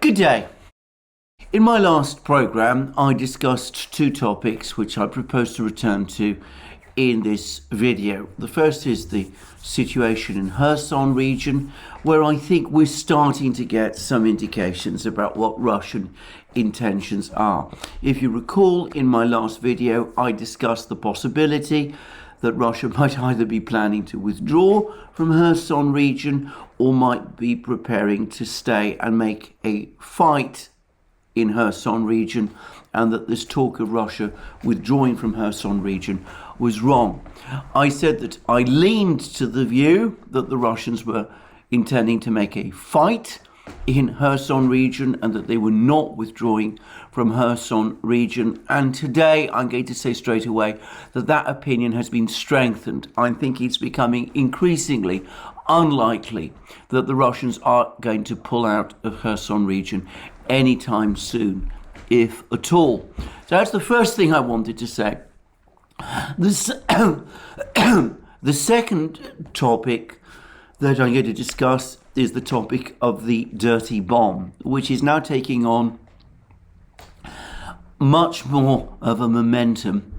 Good day. In my last programme, I discussed two topics which I propose to return to in this video. The first is the situation in Kherson region, where I think we're starting to get some indications about what Russian intentions are. If you recall, in my last video, I discussed the possibility that Russia might either be planning to withdraw from Kherson region or might be preparing to stay and make a fight in Kherson region, and that this talk of Russia withdrawing from Kherson region was wrong. I said that I leaned to the view that the Russians were intending to make a fight in Kherson region and that they were not withdrawing from Kherson region. And today I'm going to say straight away that that opinion has been strengthened. I think it's becoming increasingly unlikely that the Russians are going to pull out of Kherson region anytime soon, if at all. So that's the first thing I wanted to say. The second topic that I'm going to discuss is the topic of the dirty bomb, which is now taking on much more of a momentum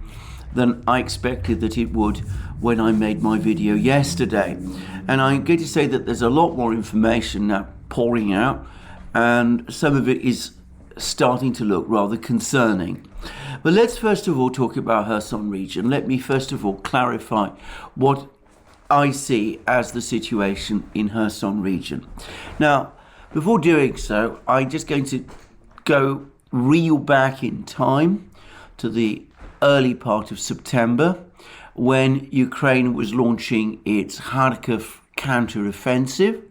than I expected that it would when I made my video yesterday. And I'm going to say that there's a lot more information now pouring out, and some of it is starting to look rather concerning. But let's first of all talk about Kherson region. Let me first of all clarify what I see as the situation in Kherson region. Now, before doing so, I'm just going to go reel back in time to the early part of September, when Ukraine was launching its Kharkiv counter-offensive.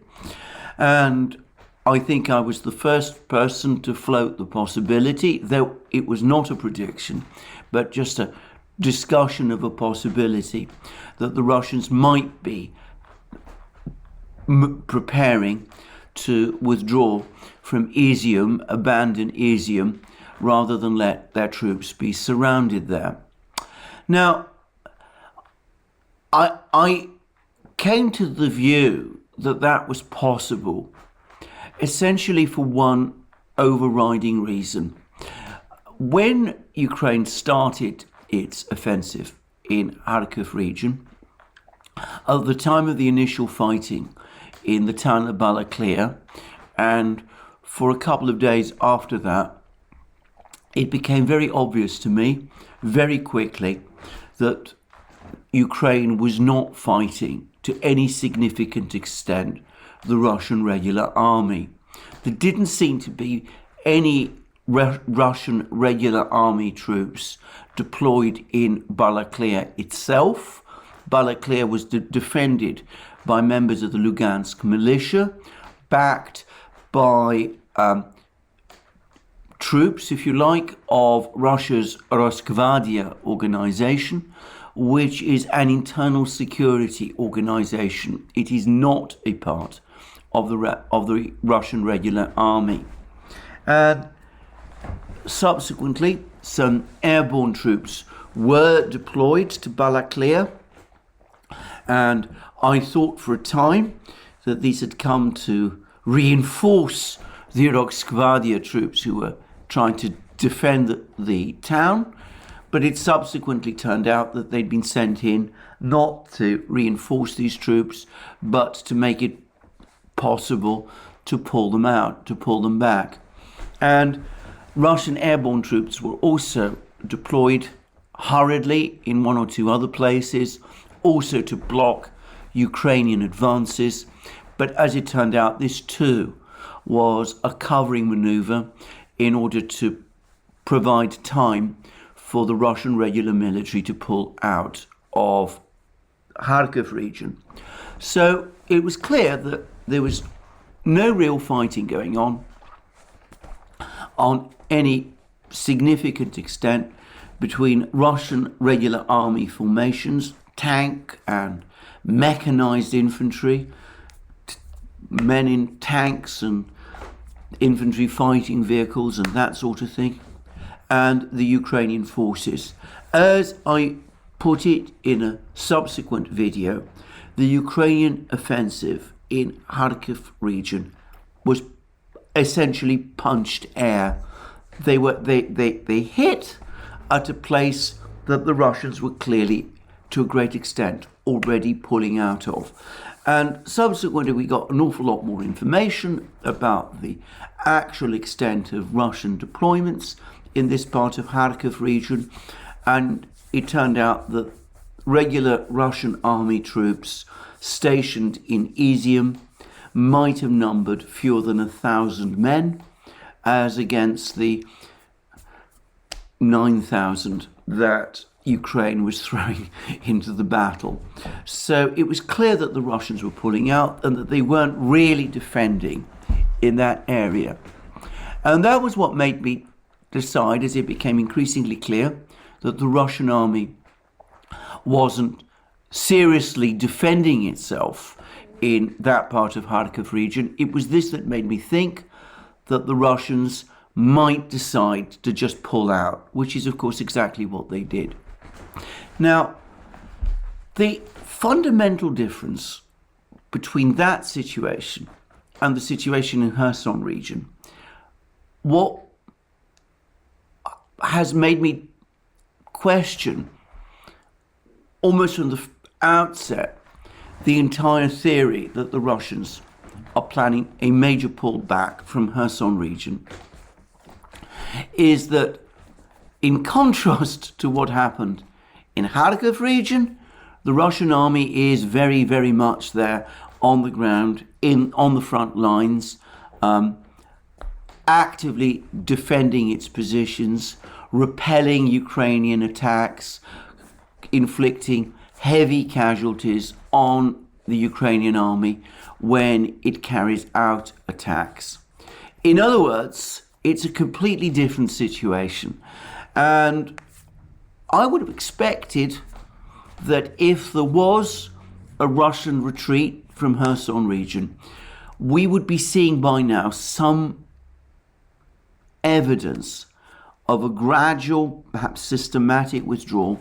And I think I was the first person to float the possibility, though it was not a prediction, but just a discussion of a possibility, that the Russians might be preparing to withdraw from ETHEREUM, abandon ETHEREUM, rather than let their troops be surrounded there. Now, I came to the view that that was possible essentially for one overriding reason. When Ukraine started its offensive in Kharkiv region, at the time of the initial fighting in the town of Balaklia, and for a couple of days after that, it became very obvious to me very quickly that Ukraine was not fighting to any significant extent the Russian regular army. There didn't seem to be any Russian regular army troops deployed in Balaklia itself. Balaklia was defended by members of the Lugansk militia, backed by troops, if you like, of Russia's Rosgvardia organization, which is an internal security organization. It is not a part of the Russian regular army. And subsequently, some airborne troops were deployed to Balaklia, and I thought for a time that these had come to reinforce the Rosgvardia troops who were trying to defend the town, but it subsequently turned out that they'd been sent in not to reinforce these troops, but to make it possible to pull them out, to pull them back. And Russian airborne troops were also deployed hurriedly in one or two other places, also to block Ukrainian advances. But as it turned out, this too was a covering maneuver in order to provide time for the Russian regular military to pull out of Kharkiv region. So it was clear that there was no real fighting going on any significant extent between Russian regular army formations, tank and mechanized infantry, men in tanks and infantry fighting vehicles and that sort of thing, and the Ukrainian forces. As I put it in a subsequent video, the Ukrainian offensive in Kharkiv region was essentially punched air. They hit at a place that the Russians were clearly, to a great extent, already pulling out of. And subsequently, we got an awful lot more information about the actual extent of Russian deployments in this part of Kharkiv region. And it turned out that regular Russian army troops stationed in ETHEREUM might have numbered fewer than 1,000 men, as against the 9,000 that Ukraine was throwing into the battle. So it was clear that the Russians were pulling out and that they weren't really defending in that area. And that was what made me decide, as it became increasingly clear that the Russian army wasn't seriously defending itself in that part of Kharkiv region. It was this that made me think that the Russians might decide to just pull out, which is, of course, exactly what they did. Now, the fundamental difference between that situation and the situation in Kherson region, what has made me question, almost from the outset, the entire theory that the Russians are planning a major pullback from Kherson region, is that in contrast to what happened in Kharkiv region, the Russian army is very, very much there on the ground, on the front lines, actively defending its positions, repelling Ukrainian attacks, inflicting heavy casualties on the Ukrainian army when it carries out attacks. In other words, it's a completely different situation. And I would have expected that if there was a Russian retreat from Kherson region, we would be seeing by now some evidence of a gradual, perhaps systematic withdrawal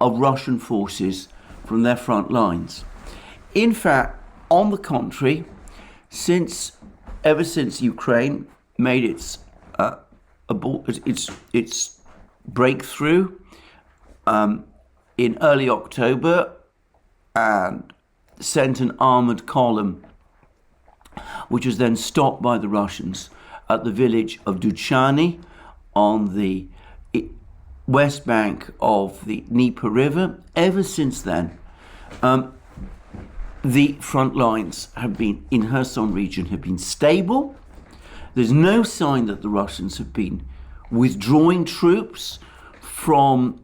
of Russian forces from their front lines. In fact, on the contrary, ever since Ukraine made its breakthrough in early October and sent an armored column, which was then stopped by the Russians at the village of Duran on the west bank of the Dnieper River. Ever since then, the front lines in Kherson region have been stable. There's no sign that the Russians have been withdrawing troops from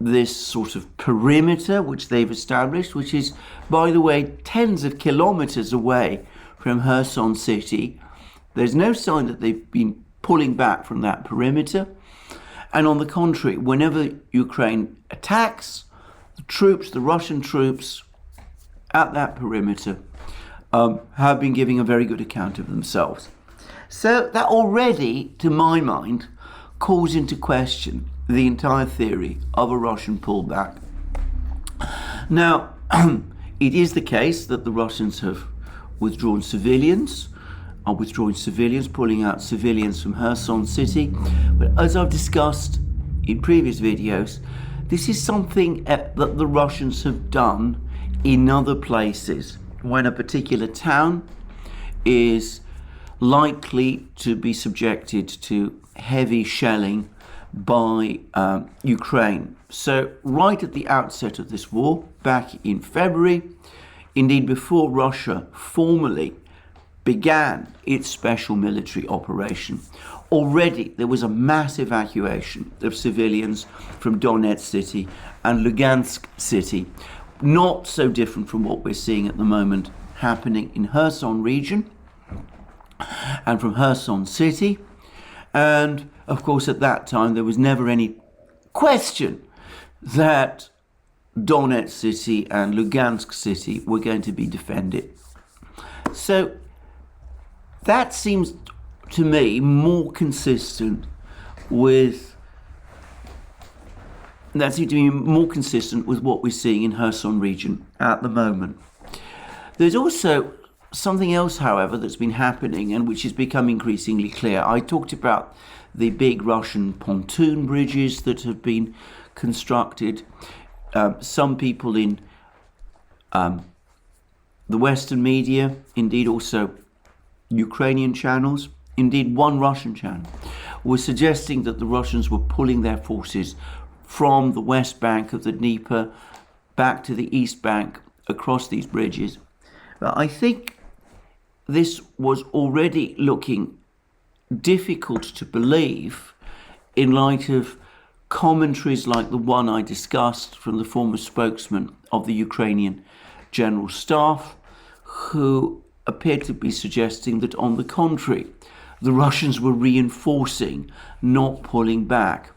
this sort of perimeter which they've established, which is, by the way, tens of kilometers away from Kherson city. There's no sign that they've been pulling back from that perimeter. And on the contrary, whenever Ukraine attacks, the Russian troops at that perimeter have been giving a very good account of themselves. So that already, to my mind, calls into question the entire theory of a Russian pullback. Now, it is the case that the Russians have withdrawn civilians, pulling out civilians from Kherson city. But as I've discussed in previous videos, this is something that the Russians have done in other places. When a particular town is likely to be subjected to heavy shelling by Ukraine. So right at the outset of this war, back in February, indeed before Russia formally began its special military operation, already there was a mass evacuation of civilians from Donetsk city and Lugansk city, not so different from what we're seeing at the moment happening in Kherson region and from Kherson city. And of course, at that time, there was never any question that Donetsk city and Lugansk city were going to be defended. So that seems to me more consistent with what we're seeing in Kherson region at the moment. There's also something else, however, that's been happening and which has become increasingly clear. I talked about the big Russian pontoon bridges that have been constructed. Some people in the Western media, indeed also Ukrainian channels, indeed one Russian channel, were suggesting that the Russians were pulling their forces from the west bank of the Dnieper back to the east bank across these bridges. But I think this was already looking difficult to believe in light of commentaries like the one I discussed from the former spokesman of the Ukrainian General Staff, who appeared to be suggesting that, on the contrary, the Russians were reinforcing, not pulling back.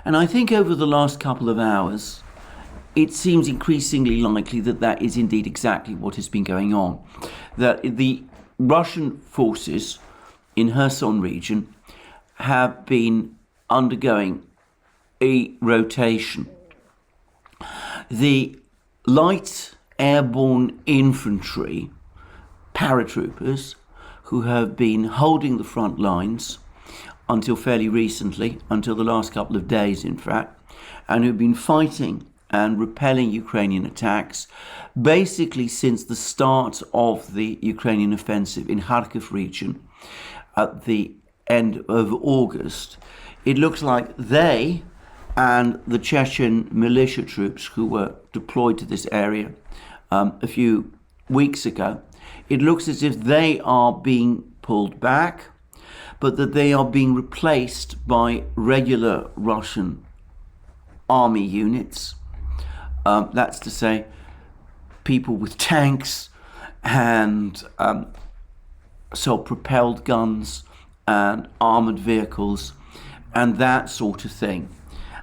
And I think over the last couple of hours, it seems increasingly likely that that is indeed exactly what has been going on. That the Russian forces in Kherson region have been undergoing a rotation. The light airborne infantry paratroopers who have been holding the front lines until fairly recently, until the last couple of days in fact, and who've been fighting and repelling Ukrainian attacks basically since the start of the Ukrainian offensive in Kharkiv region at the end of August. It looks like they and the Chechen militia troops who were deployed to this area a few weeks ago, it looks as if they are being pulled back, but that they are being replaced by regular Russian army units. That's to say, people with tanks and self-propelled guns and armored vehicles and that sort of thing.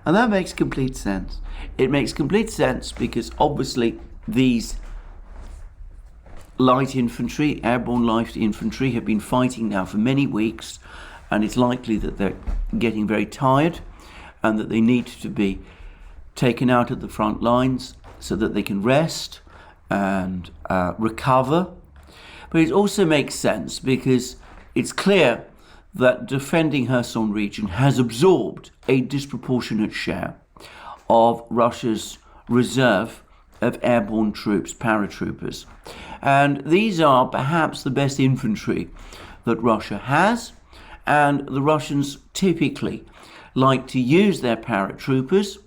And that makes complete sense. It makes complete sense because obviously these light infantry, airborne light infantry, have been fighting now for many weeks, and it's likely that they're getting very tired and that they need to be taken out of the front lines so that they can rest and recover. But it also makes sense because it's clear that defending Kherson region has absorbed a disproportionate share of Russia's reserve of airborne troops, paratroopers. And these are perhaps the best infantry that Russia has, and the Russians typically like to use their paratroopers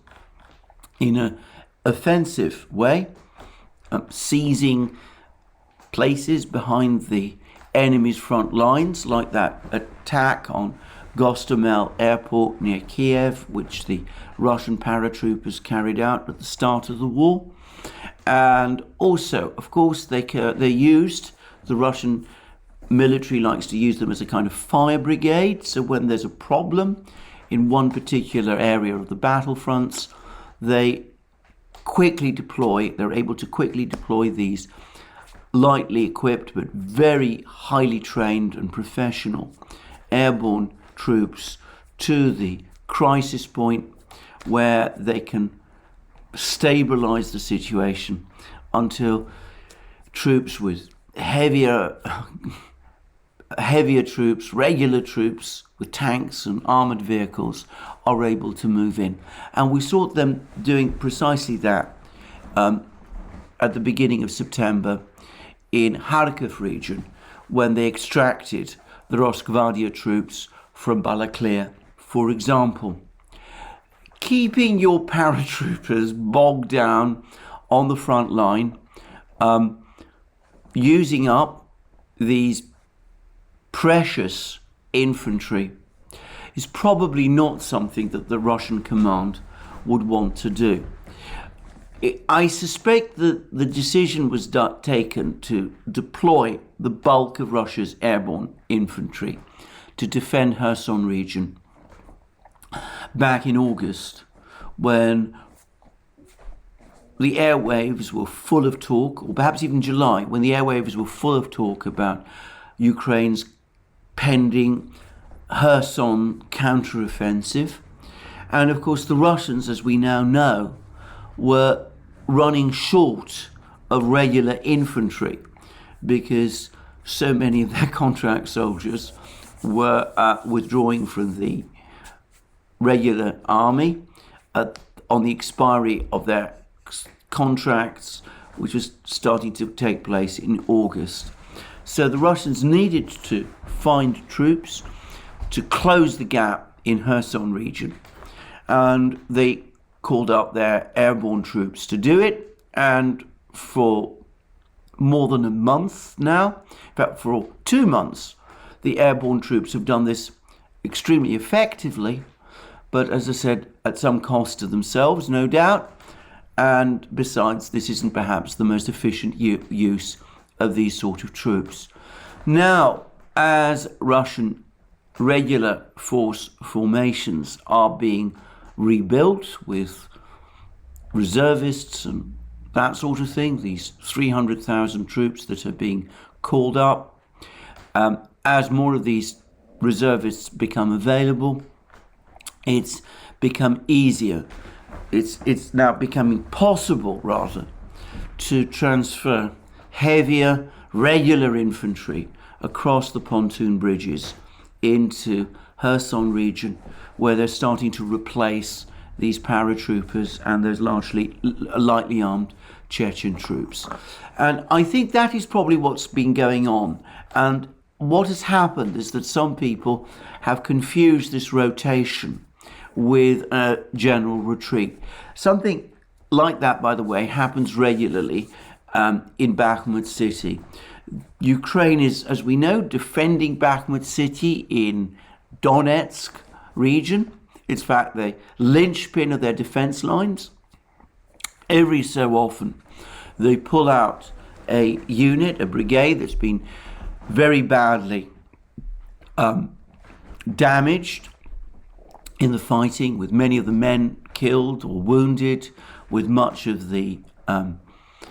in an offensive way, seizing places behind the enemy's front lines, like that attack on Gostomel airport near Kiev, which the Russian paratroopers carried out at the start of the war. And also, of course, the Russian military likes to use them as a kind of fire brigade. So when there's a problem in one particular area of the battlefronts, they're able to quickly deploy these lightly equipped but very highly trained and professional airborne troops to the crisis point where they can stabilize the situation until troops with heavier troops, regular troops with tanks and armored vehicles are able to move in. And we saw them doing precisely that at the beginning of September in Kharkiv region, when they extracted the Rosgvardia troops from Balaklia, for example. Keeping your paratroopers bogged down on the front line, using up these precious infantry, is probably not something that the Russian command would want to do. I suspect that the decision was taken to deploy the bulk of Russia's airborne infantry to defend Kherson region back in August, when the airwaves were full of talk, or perhaps even July, when the airwaves were full of talk about Ukraine's pending Kherson counteroffensive. And of course the Russians, as we now know, were running short of regular infantry because so many of their contract soldiers were withdrawing from the regular army on the expiry of their contracts, which was starting to take place in August. So the Russians needed to find troops to close the gap in Kherson region, and they called up their airborne troops to do it. And for more than a month now, in fact for 2 months, the airborne troops have done this extremely effectively, but as I said, at some cost to themselves, no doubt. And besides, this isn't perhaps the most efficient use of these sort of troops. Now, as Russian regular force formations are being rebuilt with reservists and that sort of thing, these 300,000 troops that are being called up, as more of these reservists become available, it's become easier. It's now becoming possible, rather, to transfer heavier regular infantry across the pontoon bridges into Kherson region, where they're starting to replace these paratroopers and those largely lightly armed Chechen troops. And I think that is probably what's been going on. And what has happened is that some people have confused this rotation with a general retreat. Something like that, by the way, happens regularly in Bakhmut city. Ukraine is, as we know, defending Bakhmut city in Donetsk region. It's in fact the linchpin of their defense lines. Every so often they pull out a unit, a brigade that's been very badly damaged in the fighting, with many of the men killed or wounded, with much of the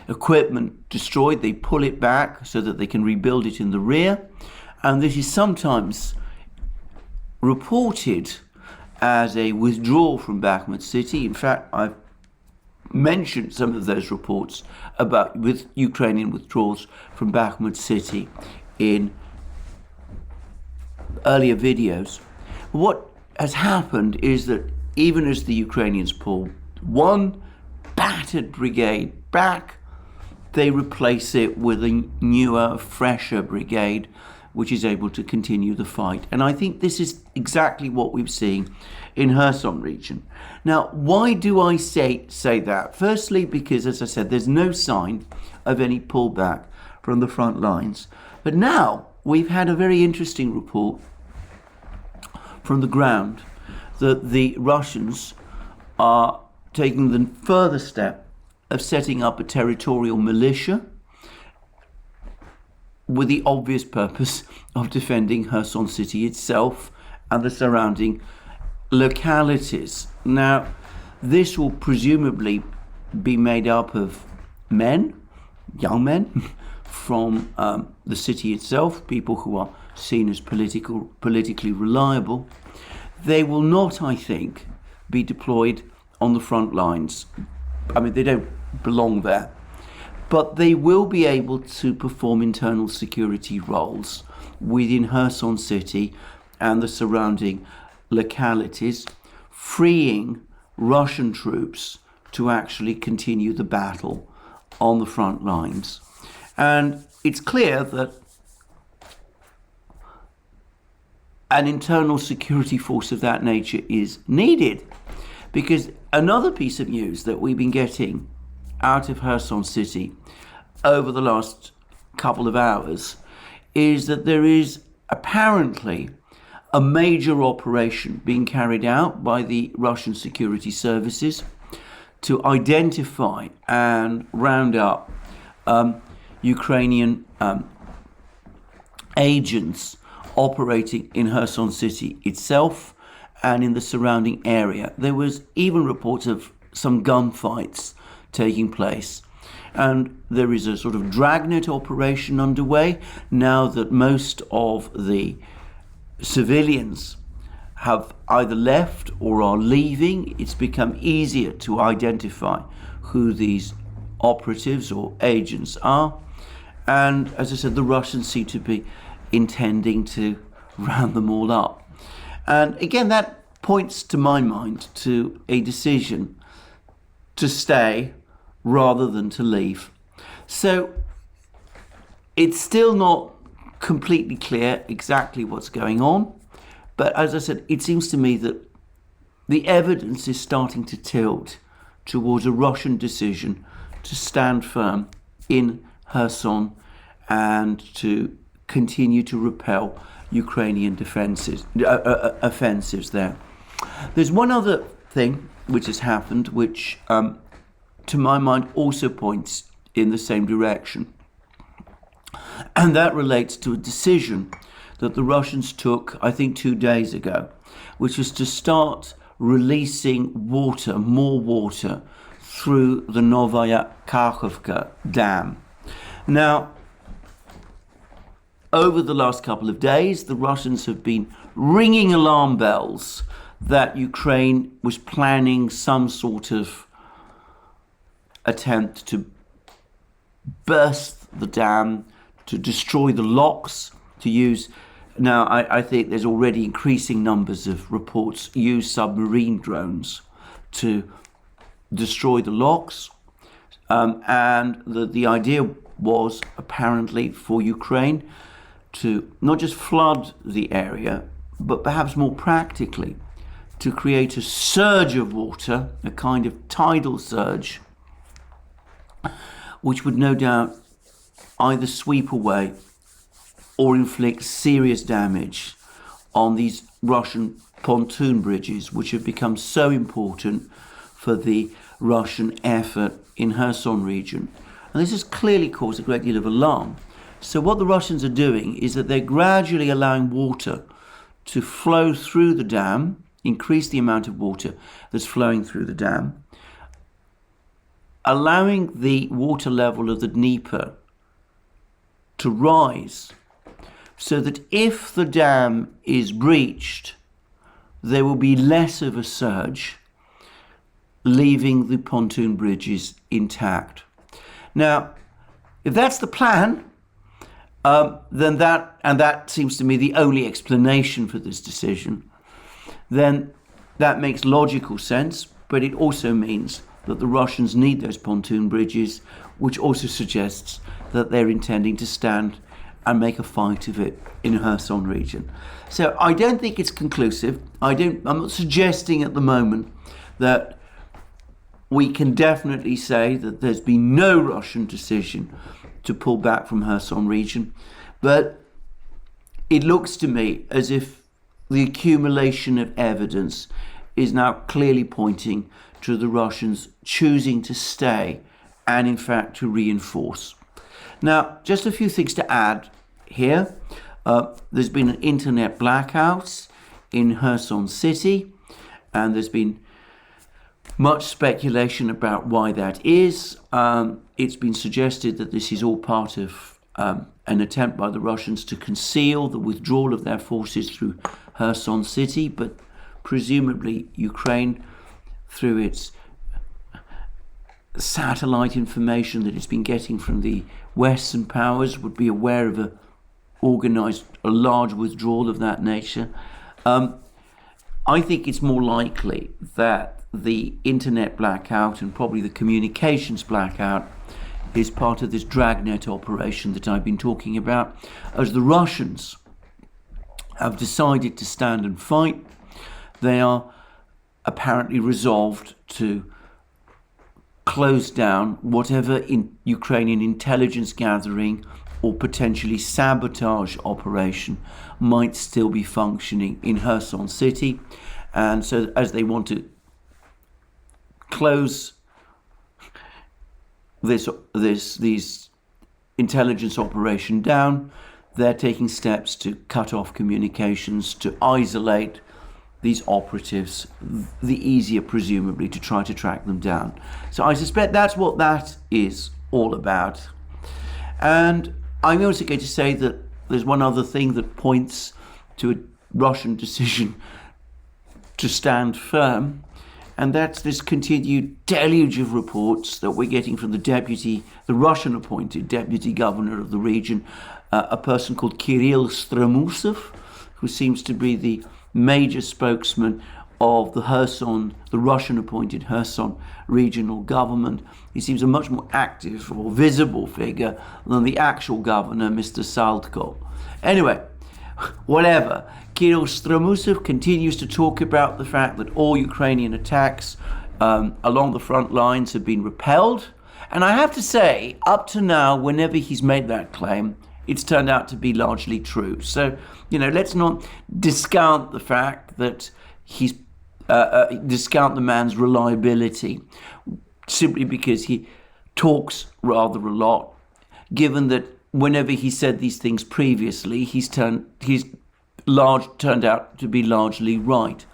equipment destroyed. They pull it back so that they can rebuild it in the rear. And this is sometimes reported as a withdrawal from Bakhmut city. In fact, I've mentioned some of those reports about with Ukrainian withdrawals from Bakhmut city in earlier videos. What has happened is that even as the Ukrainians pull one battered brigade back, they replace it with a newer, fresher brigade, which is able to continue the fight. And I think this is exactly what we're seeing in Kherson region. Now, why do I say that? Firstly, because, as I said, there's no sign of any pullback from the front lines. But now we've had a very interesting report from the ground that the Russians are taking the further step of setting up a territorial militia with the obvious purpose of defending Kherson city itself and the surrounding localities. Now, this will presumably be made up of men, young men, from the city itself, people who are seen as politically reliable. They will not, I think, be deployed on the front lines. I mean, they don't belong there. But they will be able to perform internal security roles within Kherson city and the surrounding localities, freeing Russian troops to actually continue the battle on the front lines. And it's clear that an internal security force of that nature is needed, because another piece of news that we've been getting out of Kherson city over the last couple of hours is that there is apparently a major operation being carried out by the Russian security services to identify and round up Ukrainian agents operating in Kherson city itself and in the surrounding area. There was even reports of some gunfights taking place. And there is a sort of dragnet operation underway now that most of the civilians have either left or are leaving. It's become easier to identify who these operatives or agents are. And as I said, the Russians seem to be intending to round them all up. And again, that points to my mind to a decision to stay rather than to leave. So it's still not completely clear exactly what's going on. But as I said, it seems to me that the evidence is starting to tilt towards a Russian decision to stand firm in Kherson and to continue to repel Ukrainian offensives there. There's one other thing which has happened, which to my mind also points in the same direction. And that relates to a decision that the Russians took, I think, 2 days ago, which was to start releasing water, more water, through the Novaya Kakhovka Dam. Now, over the last couple of days, the Russians have been ringing alarm bells that Ukraine was planning some sort of attempt to burst the dam, to destroy the locks, to use... Now, I think there's already increasing numbers of reports use submarine drones to destroy the locks. And the idea was apparently for Ukraine to not just flood the area, but perhaps more practically, to create a surge of water, a kind of tidal surge, which would no doubt either sweep away or inflict serious damage on these Russian pontoon bridges, which have become so important for the Russian effort in Kherson region. And this has clearly caused a great deal of alarm. So what the Russians are doing is that they're gradually allowing water to flow through the dam, increase the amount of water that's flowing through the dam, allowing the water level of the Dnieper to rise, so that if the dam is breached, there will be less of a surge, leaving the pontoon bridges intact. Now, if that's the plan, then that seems to me the only explanation for this decision, then that makes logical sense, but it also means that the Russians need those pontoon bridges, which also suggests that they're intending to stand and make a fight of it in Kherson region. So I don't think it's conclusive. I'm not suggesting at the moment that we can definitely say that there's been no Russian decision to pull back from Kherson region, but it looks to me as if the accumulation of evidence is now clearly pointing to the Russians choosing to stay and in fact to reinforce. Now, just a few things to add here. There's been an internet blackout in Kherson city, and there's been much speculation about why that is. It's been suggested that this is all part of an attempt by the Russians to conceal the withdrawal of their forces through Kherson city, but presumably Ukraine, through its satellite information that it's been getting from the Western powers, would be aware of a large withdrawal of that nature. I think it's more likely that the internet blackout and probably the communications blackout is part of this dragnet operation that I've been talking about, as the Russians have decided to stand and fight. They are apparently resolved to close down whatever in Ukrainian intelligence gathering or potentially sabotage operation might still be functioning in Kherson city. And so as they want to close these intelligence operation down, they're taking steps to cut off communications, to isolate these operatives, the easier presumably to try to track them down. So I suspect that's what that is all about. And I'm also going to say that there's one other thing that points to a Russian decision to stand firm, and that's this continued deluge of reports that we're getting from the Russian-appointed deputy governor of the region, a person called Kirill Stremusov, who seems to be the major spokesman of the Kherson, the Russian-appointed Kherson regional government. He seems a much more active or visible figure than the actual governor, Mr. Saltko. Anyway, whatever. Kirill Stremusov continues to talk about the fact that all Ukrainian attacks along the front lines have been repelled. And I have to say, up to now, whenever he's made that claim, it's turned out to be largely true. So, let's not discount the fact that he's discount the man's reliability simply because he talks rather a lot, given that whenever he said these things previously, he's turned out to be largely right.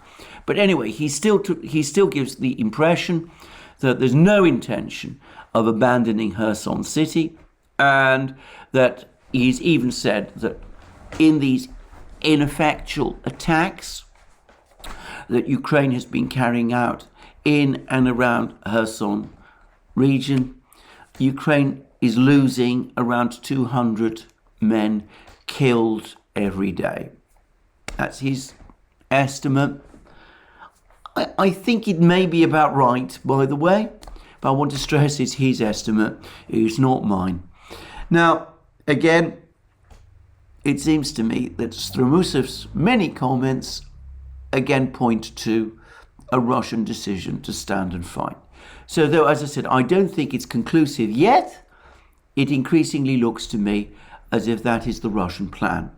But anyway, he still gives the impression that there's no intention of abandoning Kherson city, and that he's even said that in these ineffectual attacks that Ukraine has been carrying out in and around Kherson region, Ukraine is losing around 200 men killed every day. That's his estimate. I think it may be about right, by the way, but I want to stress it's his estimate, it's not mine. Now, again, it seems to me that Stremusov's many comments again point to a Russian decision to stand and fight. So though, as I said, I don't think it's conclusive yet, it increasingly looks to me as if that is the Russian plan.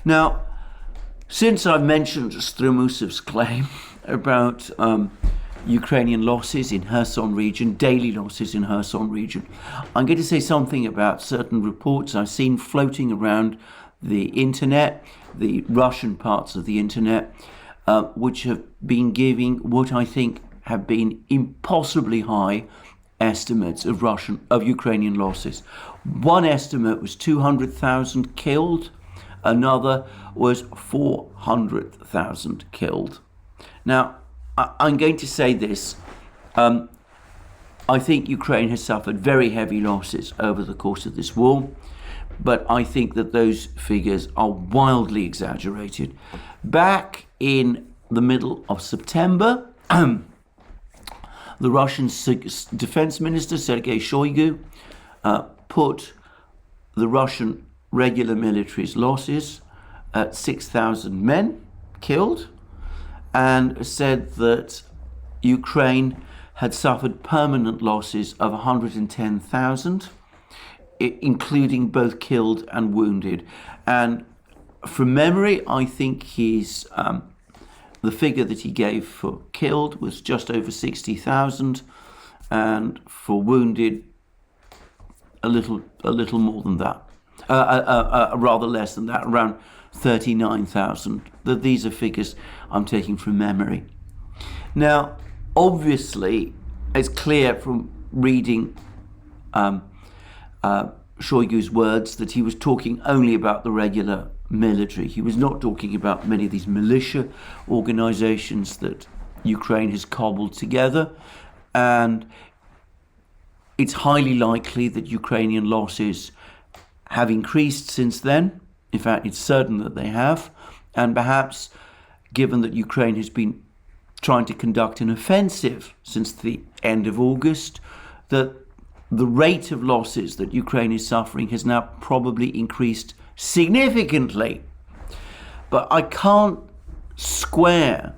Now, since I've mentioned Stremusov's claim about Ukrainian losses in Kherson region, daily losses in Kherson region, I'm going to say something about certain reports I've seen floating around the internet, the Russian parts of the internet, which have been giving what I think have been impossibly high estimates of Ukrainian losses. One estimate was 200,000 killed, another was 400,000 killed. Now, I'm going to say this. I think Ukraine has suffered very heavy losses over the course of this war, but I think that those figures are wildly exaggerated. Back in the middle of September, the Russian defense minister, Sergei Shoigu, put the Russian regular military's losses at 6,000 men killed, and said that Ukraine had suffered permanent losses of 110,000, including both killed and wounded. And from memory, I think the figure that he gave for killed was just over 60,000, and for wounded, a little more than that, rather less than that, around 39,000. These are figures I'm taking from memory. Now, obviously, it's clear from reading Shoigu's words that he was talking only about the regular military. He was not talking about many of these militia organizations that Ukraine has cobbled together, and it's highly likely that Ukrainian losses have increased since then. In fact, it's certain that they have, and perhaps given that Ukraine has been trying to conduct an offensive since the end of August, that the rate of losses that Ukraine is suffering has now probably increased significantly. But I can't square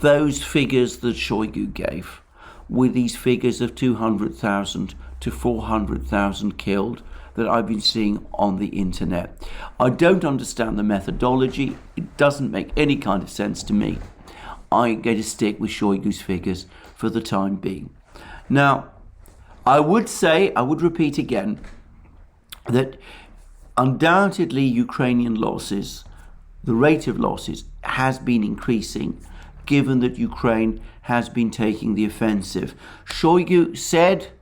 those figures that Shoigu gave with these figures of 200,000 to 400,000 killed that I've been seeing on the internet. I don't understand the methodology. It doesn't make any kind of sense to me. I'm going to stick with Shoigu's figures for the time being. Now, I would repeat again, that undoubtedly Ukrainian losses, the rate of losses has been increasing, given that Ukraine has been taking the offensive. Shoigu said,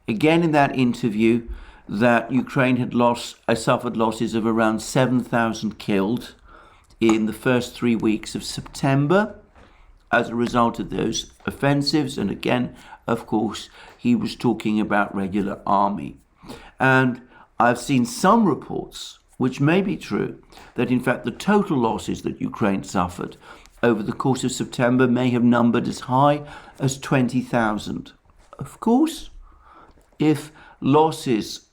again in that interview, that Ukraine had suffered losses of around 7,000 killed in the first 3 weeks of September. as a result of those offensives. And again, of course, he was talking about regular army. And I've seen some reports, which may be true, that in fact the total losses that Ukraine suffered over the course of September may have numbered as high as 20,000. Of course, if losses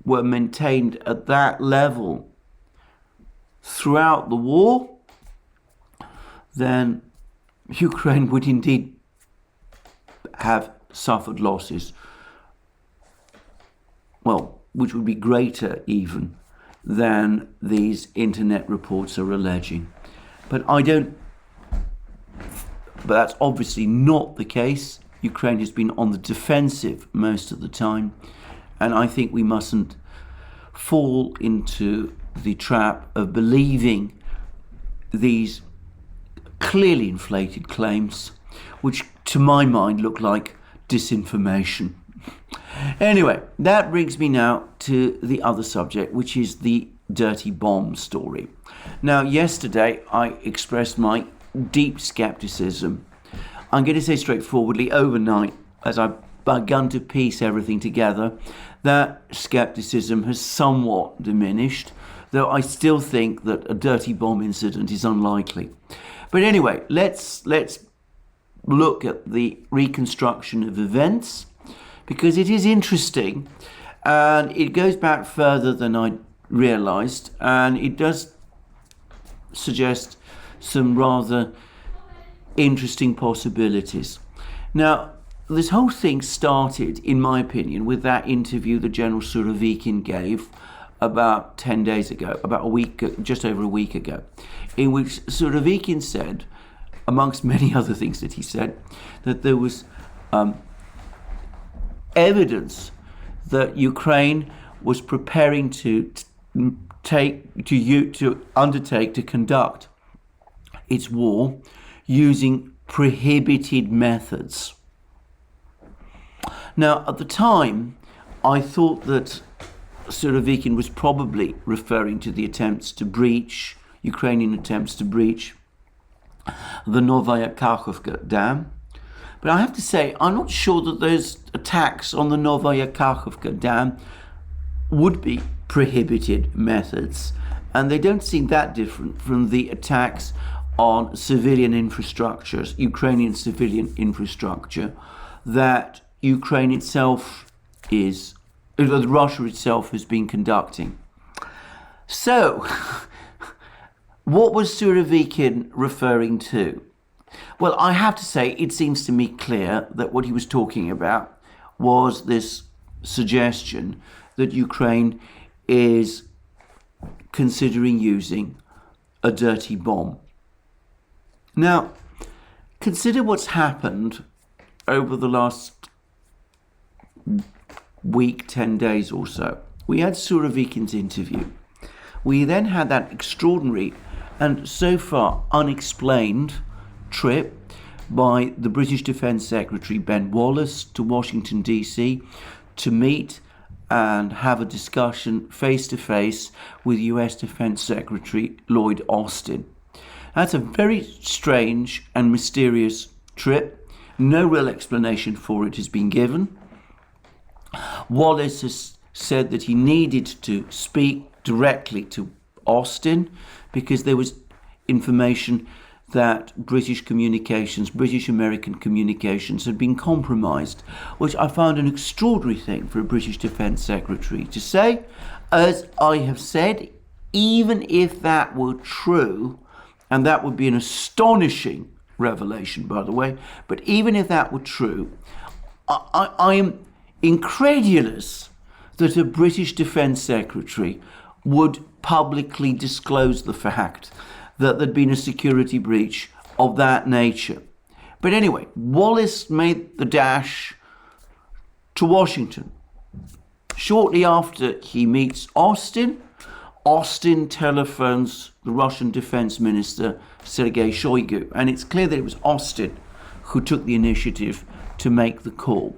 were maintained at that level throughout the war, then Ukraine would indeed have suffered losses, well, which would be greater even than these internet reports are alleging. But that's obviously not the case. Ukraine has been on the defensive most of the time, and I think we mustn't fall into the trap of believing these clearly inflated claims, which to my mind look like disinformation. Anyway, that brings me now to the other subject, which is the dirty bomb story. Now, yesterday I expressed my deep skepticism. I'm going to say straightforwardly, overnight, as I've begun to piece everything together, that skepticism has somewhat diminished, though I still think that a dirty bomb incident is unlikely. But anyway, let's look at the reconstruction of events, because it is interesting and it goes back further than I realized, and it does suggest some rather interesting possibilities. Now, this whole thing started, in my opinion, with that interview that General Surovikin gave about 10 days ago, just over a week ago, in which Surovikin said, amongst many other things that he said, that there was evidence that Ukraine was preparing to conduct its war using prohibited methods. Now, at the time, I thought that Surovikin was probably referring to the Ukrainian attempts to breach the Novaya Kakhovka Dam. But I have to say, I'm not sure that those attacks on the Novaya Kakhovka Dam would be prohibited methods, and they don't seem that different from the attacks on civilian infrastructures, Ukrainian civilian infrastructure, that Ukraine itself that Russia itself has been conducting. So, what was Surovikin referring to? Well, I have to say, it seems to me clear that what he was talking about was this suggestion that Ukraine is considering using a dirty bomb. Now, consider what's happened over the last week, 10 days or so. We had Surovikin's interview. We then had that extraordinary and so far unexplained trip by the British Defence Secretary Ben Wallace to Washington, D.C. to meet and have a discussion face-to-face with US Defence Secretary Lloyd Austin. That's a very strange and mysterious trip. No real explanation for it has been given. Wallace has said that he needed to speak directly to Austin because there was information that British American communications had been compromised, which I found an extraordinary thing for a British Defence Secretary to say. As I have said, even if that were true, and that would be an astonishing revelation, by the way, but even if that were true, I am incredulous that a British Defence Secretary would publicly disclose the fact that there'd been a security breach of that nature. But anyway, Wallace made the dash to Washington. Shortly after he meets Austin, Austin telephones the Russian Defense Minister, Sergei Shoigu, and it's clear that it was Austin who took the initiative to make the call.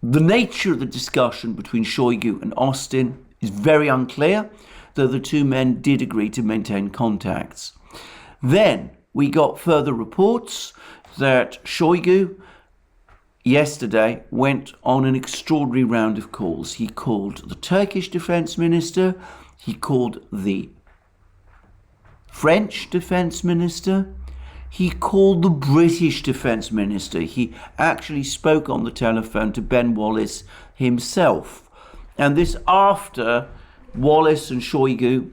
The nature of the discussion between Shoigu and Austin is very unclear, though the two men did agree to maintain contacts. Then, we got further reports that Shoigu yesterday went on an extraordinary round of calls. He called the Turkish defense minister, he called the French defense minister, he called the British defense minister. He actually spoke on the telephone to Ben Wallace himself. And this after Wallace and Shoigu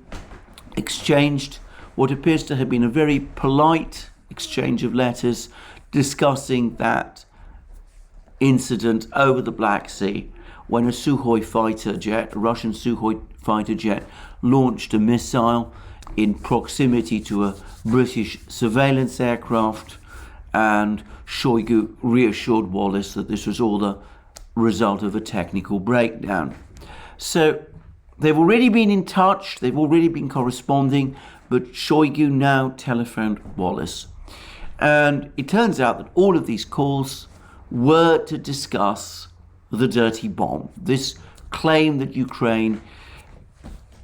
exchanged what appears to have been a very polite exchange of letters discussing that incident over the Black Sea when a Sukhoi fighter jet, a Russian Sukhoi fighter jet, launched a missile in proximity to a British surveillance aircraft, and Shoigu reassured Wallace that this was all the result of a technical breakdown. So they've already been in touch, they've already been corresponding, but Shoigu now telephoned Wallace. And it turns out that all of these calls were to discuss the dirty bomb, this claim that Ukraine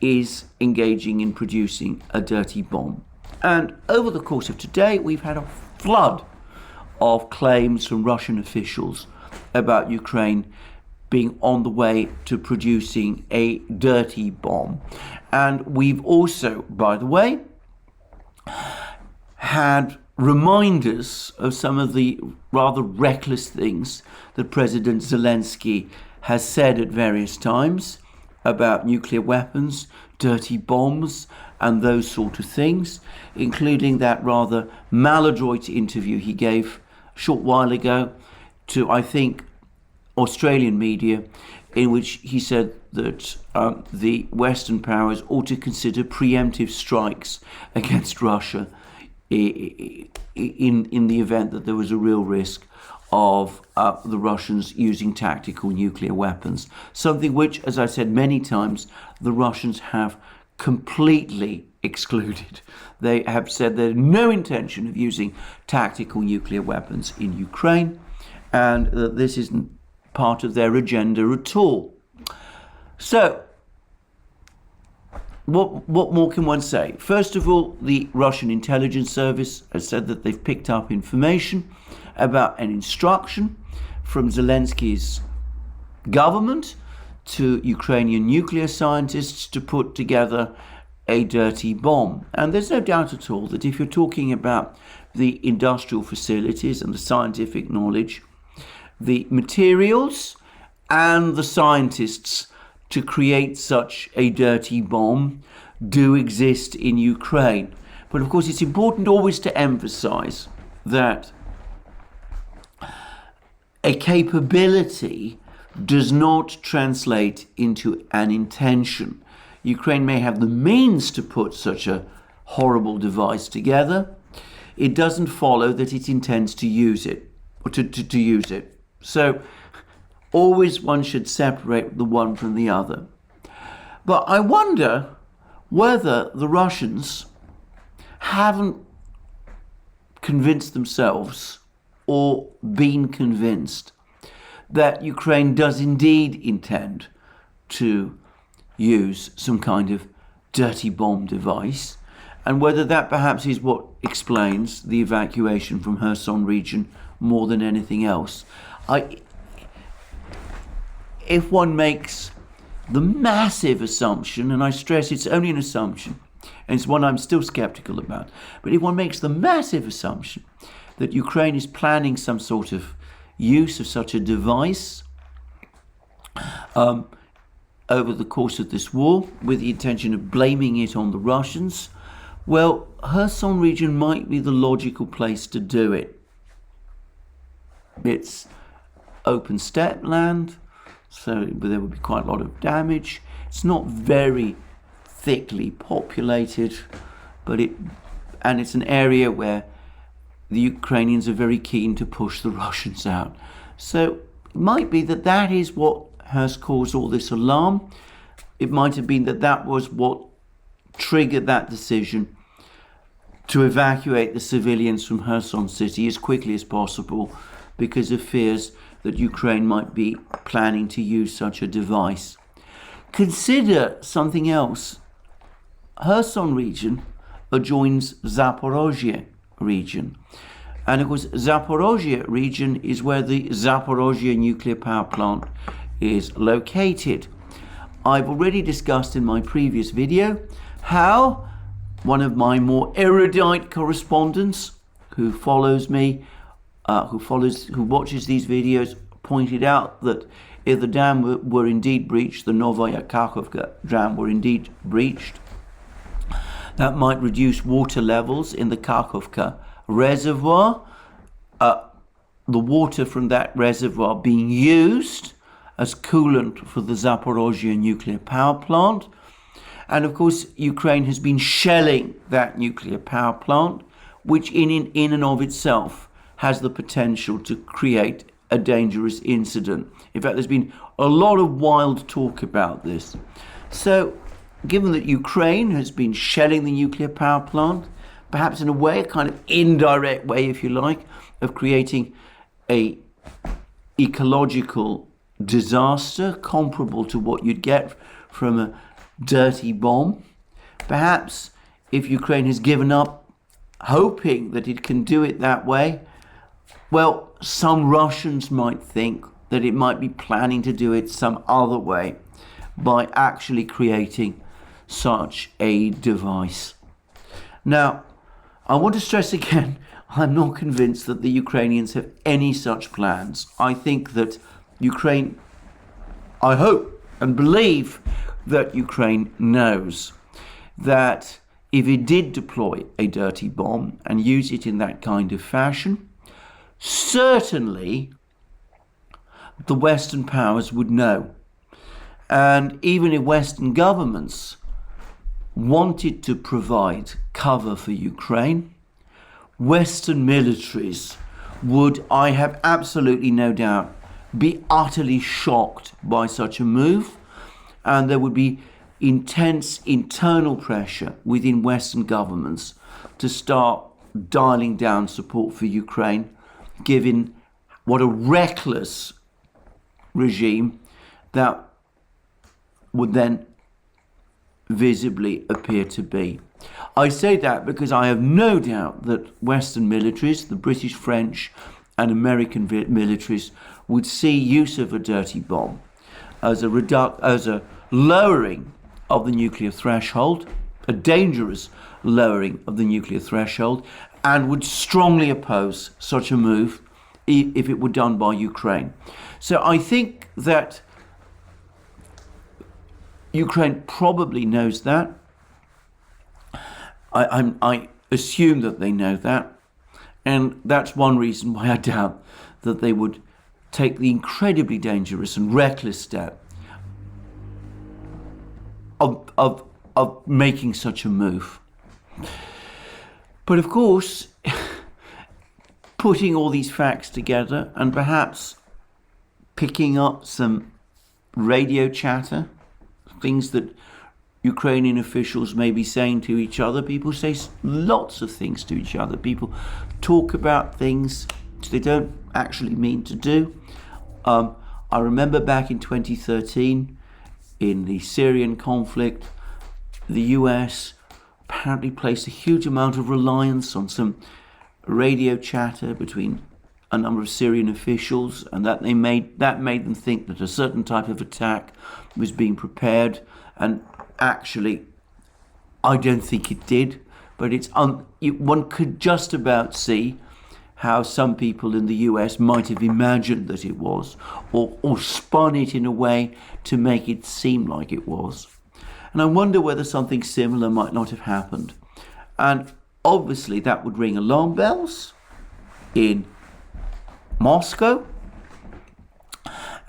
is engaging in producing a dirty bomb. And over the course of today, we've had a flood of claims from Russian officials about Ukraine being on the way to producing a dirty bomb. And we've also, by the way, had reminders of some of the rather reckless things that President Zelensky has said at various times about nuclear weapons, dirty bombs, and those sort of things, including that rather maladroit interview he gave a short while ago to, I think, Australian media, in which he said that the Western powers ought to consider preemptive strikes against Russia in the event that there was a real risk of the Russians using tactical nuclear weapons, something which, as I said many times, the Russians have completely excluded. They have said they have no intention of using tactical nuclear weapons in Ukraine, and that this isn't part of their agenda at all. So, what more can one say? First of all, the Russian intelligence service has said that they've picked up information about an instruction from Zelensky's government to Ukrainian nuclear scientists to put together a dirty bomb. And there's no doubt at all that if you're talking about the industrial facilities and the scientific knowledge, the materials and the scientists to create such a dirty bomb do exist in Ukraine. But of course, it's important always to emphasize that a capability does not translate into an intention. Ukraine may have the means to put such a horrible device together. It doesn't follow that it intends to use it, or to use it. So always one should separate the one from the other. But I wonder whether the Russians haven't convinced themselves or been convinced that Ukraine does indeed intend to use some kind of dirty bomb device, and whether that perhaps is what explains the evacuation from Kherson region more than anything else. If one makes the massive assumption, and I stress it's only an assumption, and it's one I'm still skeptical about, but if one makes the massive assumption that Ukraine is planning some sort of use of such a device over the course of this war with the intention of blaming it on the Russians, well, Kherson region might be the logical place to do it. It's open steppe land, so there would be quite a lot of damage. It's not very thickly populated, but it's an area where the Ukrainians are very keen to push the Russians out. So it might be that that is what has caused all this alarm. It might have been that that was what triggered that decision to evacuate the civilians from Kherson city as quickly as possible because of fears that Ukraine might be planning to use such a device. Consider something else. Kherson region adjoins Zaporozhye region. And of course, Zaporozhye region is where the Zaporozhye nuclear power plant is located. I've already discussed in my previous video how one of my more erudite correspondents who follows me, who watches these videos, pointed out that if the dam were indeed breached, the Novaya Kakhovka dam were indeed breached, that might reduce water levels in the Kakhovka reservoir, the water from that reservoir being used as coolant for the Zaporozhye nuclear power plant. And of course, Ukraine has been shelling that nuclear power plant, which in and of itself has the potential to create a dangerous incident. In fact, there's been a lot of wild talk about this. So, given that Ukraine has been shelling the nuclear power plant, perhaps in a way, a kind of indirect way, if you like, of creating a ecological disaster comparable to what you'd get from a dirty bomb. Perhaps if Ukraine has given up hoping that it can do it that way, well, some Russians might think that it might be planning to do it some other way by actually creating such a device. Now, I want to stress again, I'm not convinced that the Ukrainians have any such plans. I think that Ukraine, I hope and believe that Ukraine knows that if it did deploy a dirty bomb and use it in that kind of fashion, certainly the Western powers would know. And even if Western governments wanted to provide cover for Ukraine, Western militaries would, I have absolutely no doubt, be utterly shocked by such a move, and there would be intense internal pressure within Western governments to start dialing down support for Ukraine, given what a reckless regime that would then visibly appear to be. I say that because I have no doubt that Western militaries, the British, French and American militaries, would see use of a dirty bomb as a lowering of the nuclear threshold, a dangerous lowering of the nuclear threshold, and would strongly oppose such a move if it were done by Ukraine. So I think that Ukraine probably knows that. I assume that they know that. And that's one reason why I doubt that they would take the incredibly dangerous and reckless step of making such a move. But of course, putting all these facts together and perhaps picking up some radio chatter, things that Ukrainian officials may be saying to each other. People say lots of things to each other. People talk about things which they don't actually mean to do. I remember back in 2013, in the Syrian conflict, the US apparently placed a huge amount of reliance on some radio chatter between a number of Syrian officials, and that made them think that a certain type of attack was being prepared. And actually, I don't think it did, but one could just about see how some people in the US might have imagined that it was, or spun it in a way to make it seem like it was. And I wonder whether something similar might not have happened. And obviously that would ring alarm bells in Moscow,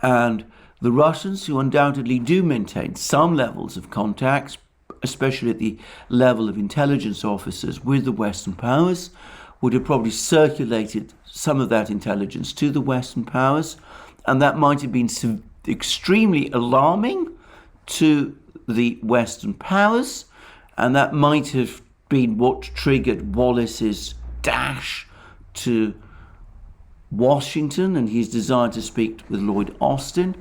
and the Russians, who undoubtedly do maintain some levels of contacts, especially at the level of intelligence officers with the Western powers, would have probably circulated some of that intelligence to the Western powers, and that might have been extremely alarming to the Western powers, and that might have been what triggered Wallace's dash to Washington and his desire to speak with Lloyd Austin.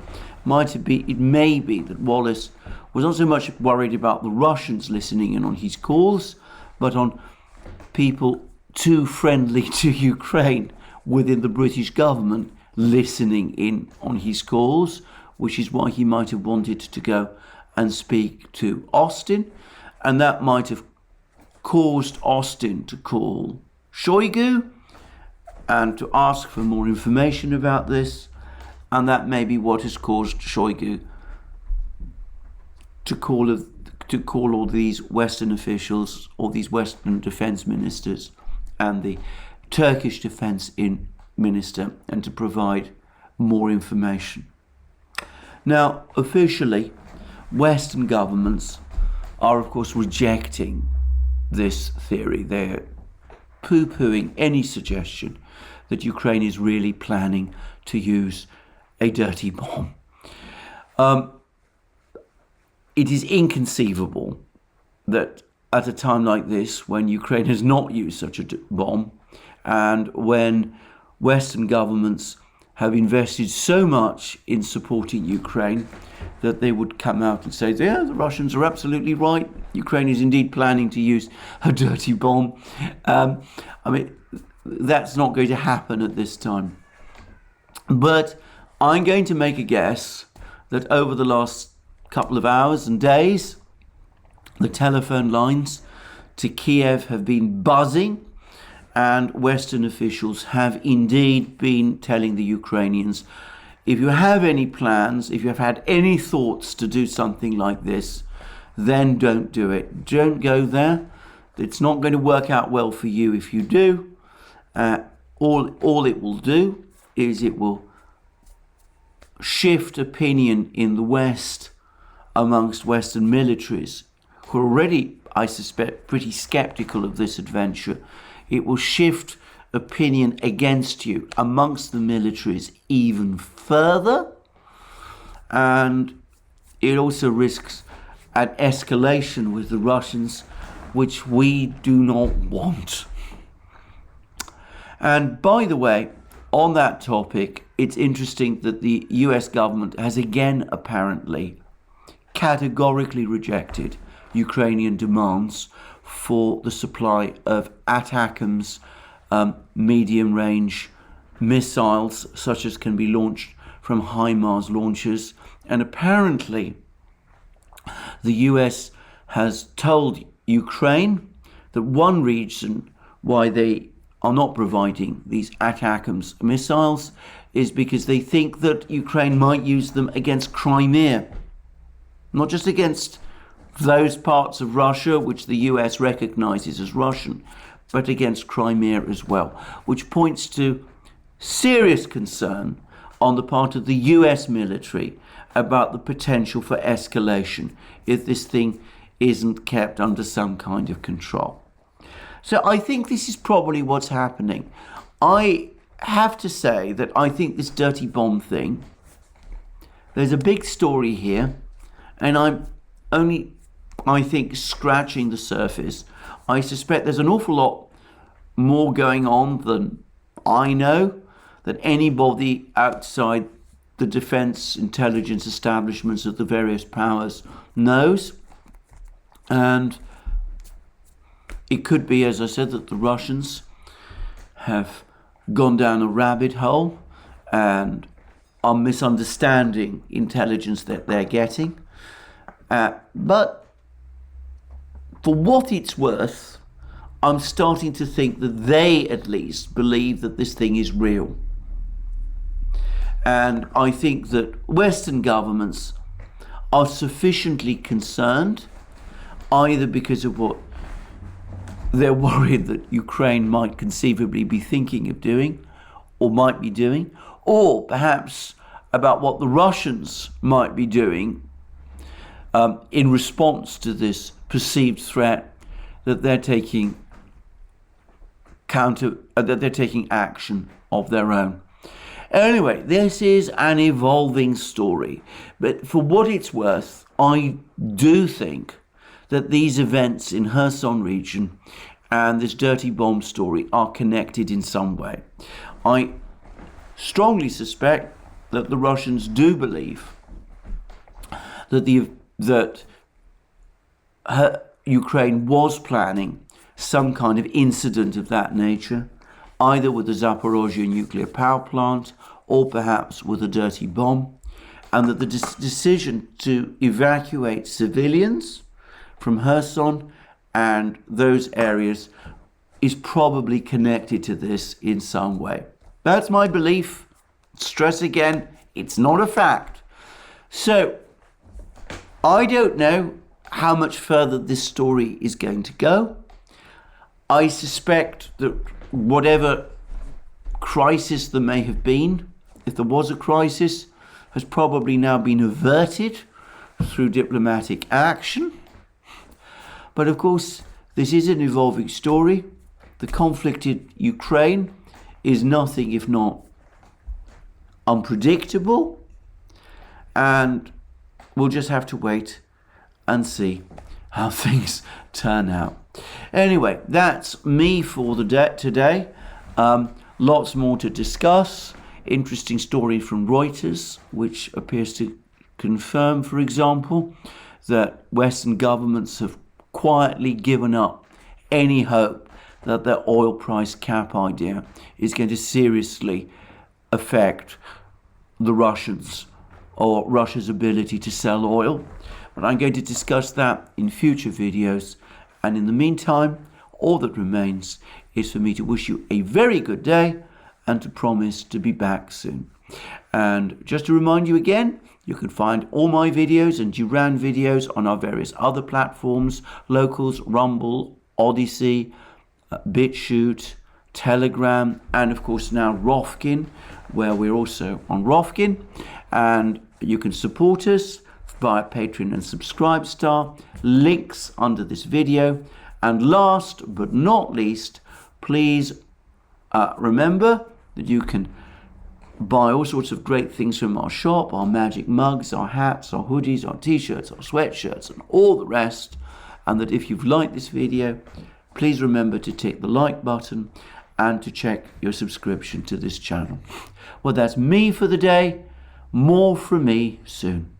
It may be that Wallace was not so much worried about the Russians listening in on his calls, but on people too friendly to Ukraine within the British government listening in on his calls, which is why he might have wanted to go and speak to Austin, and that might have caused Austin to call Shoigu and to ask for more information about this, and that may be what has caused Shoigu to call all these Western officials, all these Western defense ministers and the Turkish defense minister, and to provide more information. Now, officially, Western governments are, of course, rejecting this theory. They're poo-pooing any suggestion that Ukraine is really planning to use a dirty bomb. It is inconceivable that at a time like this, when Ukraine has not used such a bomb, and when Western governments have invested so much in supporting Ukraine, that they would come out and say, yeah, the Russians are absolutely right. Ukraine is indeed planning to use a dirty bomb. I mean, that's not going to happen at this time. But I'm going to make a guess that over the last couple of hours and days, the telephone lines to Kiev have been buzzing, and Western officials have indeed been telling the Ukrainians, if you have any plans, if you have had any thoughts to do something like this, then don't do it. Don't go there. It's not going to work out well for you if you do. All it will do is it will shift opinion in the West amongst Western militaries, who are already, I suspect, pretty skeptical of this adventure. It will shift opinion against you amongst the militaries even further, and it also risks an escalation with the Russians, which we do not want. And by the way, on that topic, it's interesting that the US government has again apparently categorically rejected Ukrainian demands for the supply of ATACMS medium-range missiles, such as can be launched from HIMARS launchers. And apparently, the US has told Ukraine that one reason why they are not providing these ATACMS missiles is because they think that Ukraine might use them against Crimea. Not just against those parts of Russia which the US recognizes as Russian, but against Crimea as well, which points to serious concern on the part of the US military about the potential for escalation if this thing isn't kept under some kind of control. So I think this is probably what's happening. I have to say that I think this dirty bomb thing, there's a big story here, and I'm only, I think, scratching the surface. I suspect there's an awful lot more going on than I know, that anybody outside the defense intelligence establishments of the various powers knows. And it could be, as I said, that the Russians have gone down a rabbit hole and are misunderstanding intelligence that they're getting. But for what it's worth, I'm starting to think that they at least believe that this thing is real. And I think that Western governments are sufficiently concerned, either because of what they're worried that Ukraine might conceivably be thinking of doing, or might be doing, or perhaps about what the Russians might be doing in response to this perceived threat, that they're taking action of their own. Anyway, this is an evolving story, but for what it's worth, I do think that these events in Kherson region and this dirty bomb story are connected in some way. I strongly suspect that the Russians do believe that Ukraine was planning some kind of incident of that nature, either with the Zaporozhye nuclear power plant or perhaps with a dirty bomb, and that the decision to evacuate civilians from Kherson and those areas is probably connected to this in some way. That's my belief. Stress again, it's not a fact. So, I don't know how much further this story is going to go. I suspect that whatever crisis there may have been, if there was a crisis, has probably now been averted through diplomatic action. But of course, this is an evolving story. The conflict in Ukraine is nothing if not unpredictable, and we'll just have to wait and see how things turn out. Anyway, that's me for the today. Lots more to discuss. Interesting story from Reuters, which appears to confirm, for example, that Western governments have quietly given up any hope that their oil price cap idea is going to seriously affect the Russians or Russia's ability to sell oil. But I'm going to discuss that in future videos. And in the meantime, all that remains is for me to wish you a very good day and to promise to be back soon. And just to remind you again, you can find all my videos and Duran videos on our various other platforms: Locals, Rumble, ODYSEE, BitChute, Telegram, and of course now Rofkin, where we're also on Rofkin. And you can support us via Patreon and Subscribestar, links under this video. And last but not least, please remember that you can buy all sorts of great things from our shop: our magic mugs, our hats, our hoodies, our t-shirts, our sweatshirts, and all the rest. And that if you've liked this video, please remember to tick the like button and to check your subscription to this channel. Well, that's me for the day. More from me soon.